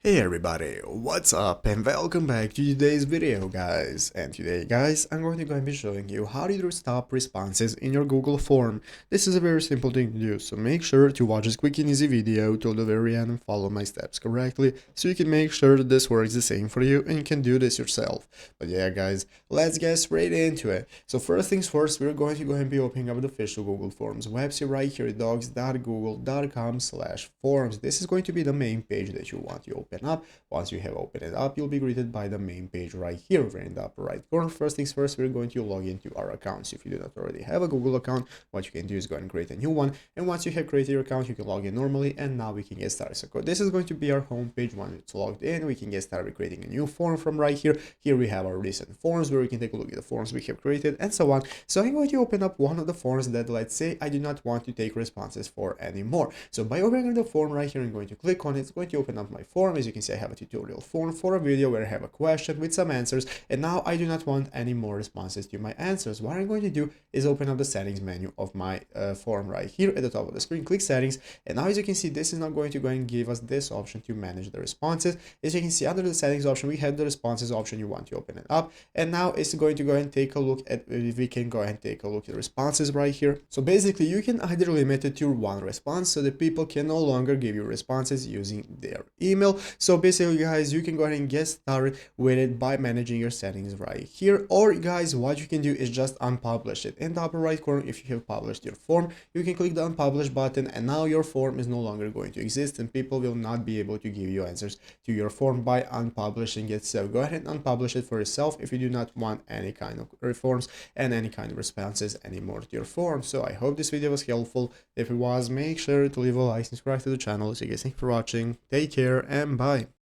Hey everybody, what's up and welcome back to today's video guys. And today guys, I'm going to be showing you how to stop responses in your Google form. This is a very simple thing to do, so make sure to watch this quick and easy video till the very end and follow my steps correctly so you can make sure that this works the same for you and you can do this yourself. But yeah guys, let's get straight into it. So first things first, we're going to go ahead and be opening up the official Google Forms website right here at docs.google.com/forms. This is going to be the main page that you want to open up. Once you have opened it up, you'll be greeted by the main page right here in the upper right corner. First things first, we're going to log into our accounts. If you do not already have a Google account, what you can do is go and create a new one, and once you have created your account, you can log in normally, and now we can get started. So this is going to be our home page. Once it's logged in, we can get started with creating a new form from right here. Here we have our recent forms where we can take a look at the forms we have created and so on. So I'm going to open up one of the forms that, let's say, I do not want to take responses for anymore. So by opening the form right here, I'm going to click on it. It's going to open up my form. As you can see, I have a tutorial form for a video where I have a question with some answers, and now I do not want any more responses to my answers. What I'm going to do is open up the settings menu of my form right here at the top of the screen. Click settings, and now as you can see, this is not going to go and give us this option to manage the responses. As you can see, under the settings option, we have the responses option. You want to open it up, and now it's going to go and take a look at if we can go ahead and take a look at the responses right here. So basically, you can either limit it to one response so that people can no longer give you responses using their email. So basically guys, you can go ahead and get started with it by managing your settings right here, or guys, what you can do is just unpublish it. In the upper right corner, if you have published your form, you can click the unpublish button, and now your form is no longer going to exist and people will not be able to give you answers to your form by unpublishing it. So go ahead and unpublish it for yourself if you do not want any kind of reforms and any kind of responses anymore to your form. So I hope this video was helpful. If it was, make sure to leave a like and subscribe to the channel. So you guys, thank you for watching, take care and bye.